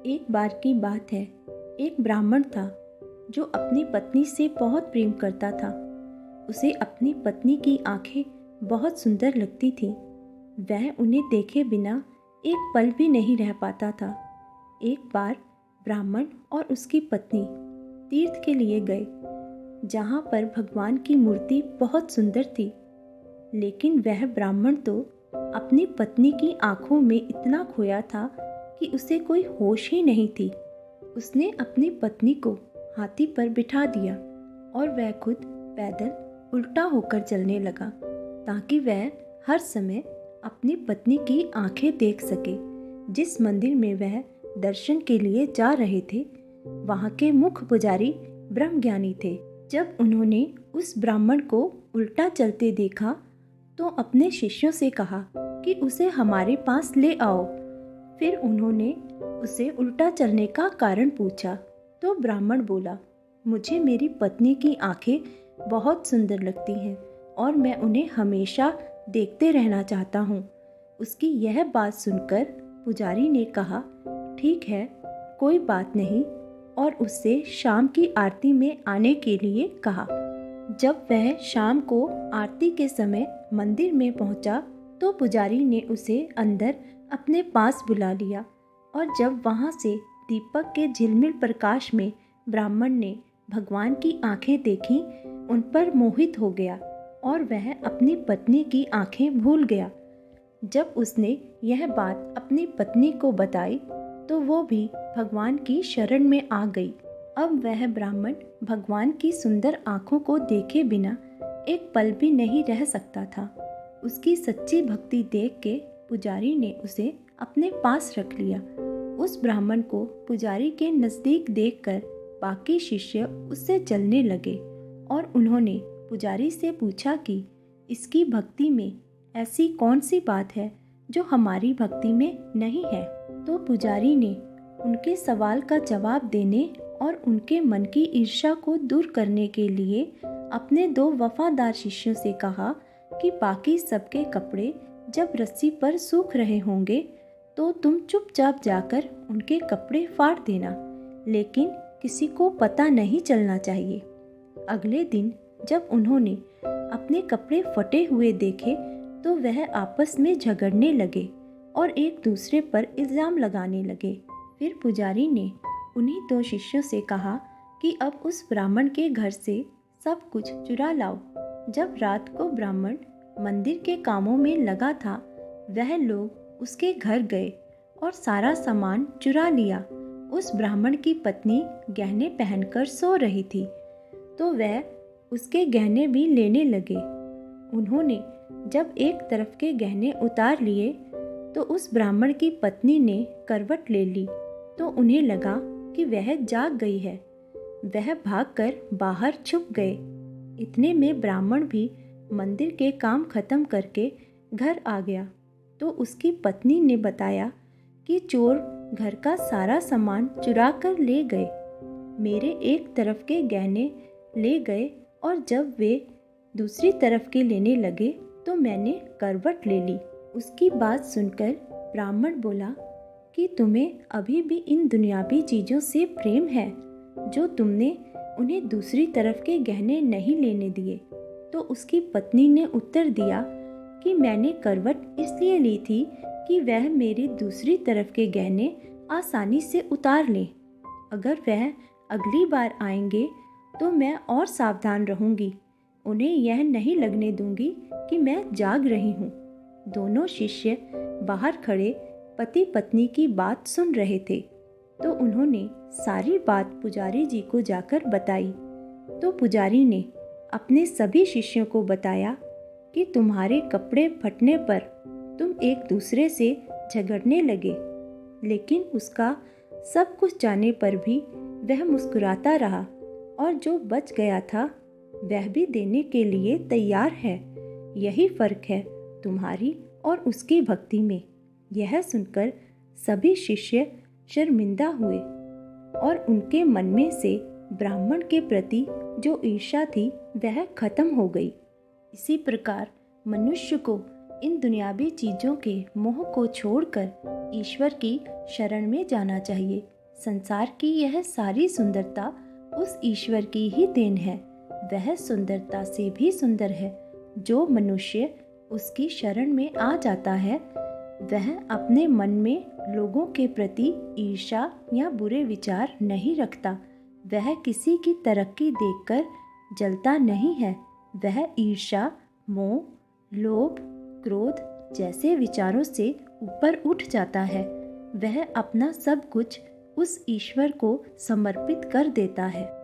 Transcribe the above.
एक बार की बात है। एक ब्राह्मण था जो अपनी पत्नी से बहुत प्रेम करता था। उसे अपनी पत्नी की आंखें बहुत सुंदर लगती थीं। वह उन्हें देखे बिना एक पल भी नहीं रह पाता था। एक बार ब्राह्मण और उसकी पत्नी तीर्थ के लिए गए, जहाँ पर भगवान की मूर्ति बहुत सुंदर थी। लेकिन वह ब्राह्मण तो अपनी पत्नी की आंखों में इतना खोया था कि उसे कोई होश ही नहीं थी। उसने अपनी पत्नी को हाथी पर बिठा दिया और वह खुद पैदल उल्टा होकर चलने लगा, ताकि वह हर समय अपनी पत्नी की आंखें देख सके। जिस मंदिर में वह दर्शन के लिए जा रहे थे, वहाँ के मुख्य पुजारी ब्रह्मज्ञानी थे। जब उन्होंने उस ब्राह्मण को उल्टा चलते देखा तो अपने शिष्यों से कहा कि उसे हमारे पास ले आओ। फिर उन्होंने उसे उल्टा चलने का कारण पूछा तो ब्राह्मण बोला, मुझे मेरी पत्नी की आंखें बहुत सुंदर लगती हैं और मैं उन्हें हमेशा देखते रहना चाहता हूँ। उसकी यह बात सुनकर पुजारी ने कहा, ठीक है, कोई बात नहीं, और उससे शाम की आरती में आने के लिए कहा। जब वह शाम को आरती के समय मंदिर में पहुंचा तो पुजारी ने उसे अंदर अपने पास बुला लिया, और जब वहां से दीपक के झिलमिल प्रकाश में ब्राह्मण ने भगवान की आंखें देखी, उन पर मोहित हो गया और वह अपनी पत्नी की आंखें भूल गया। जब उसने यह बात अपनी पत्नी को बताई तो वो भी भगवान की शरण में आ गई। अब वह ब्राह्मण भगवान की सुंदर आंखों को देखे बिना एक पल भी नहीं रह सकता था। उसकी सच्ची भक्ति देख के पुजारी ने उसे अपने पास रख लिया। उस ब्राह्मण को पुजारी के नज़दीक देखकर बाकी शिष्य उससे चलने लगे और उन्होंने पुजारी से पूछा कि इसकी भक्ति में ऐसी कौन सी बात है जो हमारी भक्ति में नहीं है। तो पुजारी ने उनके सवाल का जवाब देने और उनके मन की ईर्ष्या को दूर करने के लिए अपने 2 वफादार शिष्यों से कहा कि बाकी सबके कपड़े जब रस्सी पर सूख रहे होंगे तो तुम चुपचाप जाकर उनके कपड़े फाड़ देना, लेकिन किसी को पता नहीं चलना चाहिए। अगले दिन जब उन्होंने अपने कपड़े फटे हुए देखे तो वह आपस में झगड़ने लगे और एक दूसरे पर इल्ज़ाम लगाने लगे। फिर पुजारी ने उन्हीं 2 शिष्यों से कहा कि अब उस ब्राह्मण के घर से सब कुछ चुरा लाओ। जब रात को ब्राह्मण मंदिर के कामों में लगा था, वह लोग उसके घर गए और सारा सामान चुरा लिया। उस ब्राह्मण की पत्नी गहने पहनकर सो रही थी, तो वह उसके गहने भी लेने लगे। उन्होंने जब एक तरफ के गहने उतार लिए तो उस ब्राह्मण की पत्नी ने करवट ले ली, तो उन्हें लगा कि वह जाग गई है। वह भागकर बाहर छुप गए। इतने में ब्राह्मण भी मंदिर के काम खत्म करके घर आ गया तो उसकी पत्नी ने बताया कि चोर घर का सारा सामान चुरा कर ले गए। मेरे एक तरफ के गहने ले गए और जब वे दूसरी तरफ के लेने लगे तो मैंने करवट ले ली। उसकी बात सुनकर ब्राह्मण बोला कि तुम्हें अभी भी इन दुनियावी चीज़ों से प्रेम है जो तुमने उन्हें दूसरी तरफ के गहने नहीं लेने दिए। तो उसकी पत्नी ने उत्तर दिया कि मैंने करवट इसलिए ली थी कि वह मेरी दूसरी तरफ के गहने आसानी से उतार लें। अगर वह अगली बार आएंगे तो मैं और सावधान रहूंगी। उन्हें यह नहीं लगने दूंगी कि मैं जाग रही हूँ। दोनों शिष्य बाहर खड़े पति पत्नी की बात सुन रहे थे, तो उन्होंने सारी बात पुजारी जी को जाकर बताई। तो पुजारी ने अपने सभी शिष्यों को बताया कि तुम्हारे कपड़े फटने पर तुम एक दूसरे से झगड़ने लगे, लेकिन उसका सब कुछ जाने पर भी वह मुस्कुराता रहा और जो बच गया था वह भी देने के लिए तैयार है। यही फर्क है तुम्हारी और उसकी भक्ति में। यह सुनकर सभी शिष्य शर्मिंदा हुए और उनके मन में से ब्राह्मण के प्रति जो ईर्ष्या थी वह खत्म हो गई। इसी प्रकार मनुष्य को इन दुनियावी चीज़ों के मोह को छोड़कर ईश्वर की शरण में जाना चाहिए। संसार की यह सारी सुंदरता उस ईश्वर की ही देन है। वह सुंदरता से भी सुंदर है। जो मनुष्य उसकी शरण में आ जाता है वह अपने मन में लोगों के प्रति ईर्ष्या या बुरे विचार नहीं रखता। वह किसी की तरक्की देखकर जलता नहीं है। वह ईर्ष्या, मोह, लोभ, क्रोध जैसे विचारों से ऊपर उठ जाता है। वह अपना सब कुछ उस ईश्वर को समर्पित कर देता है।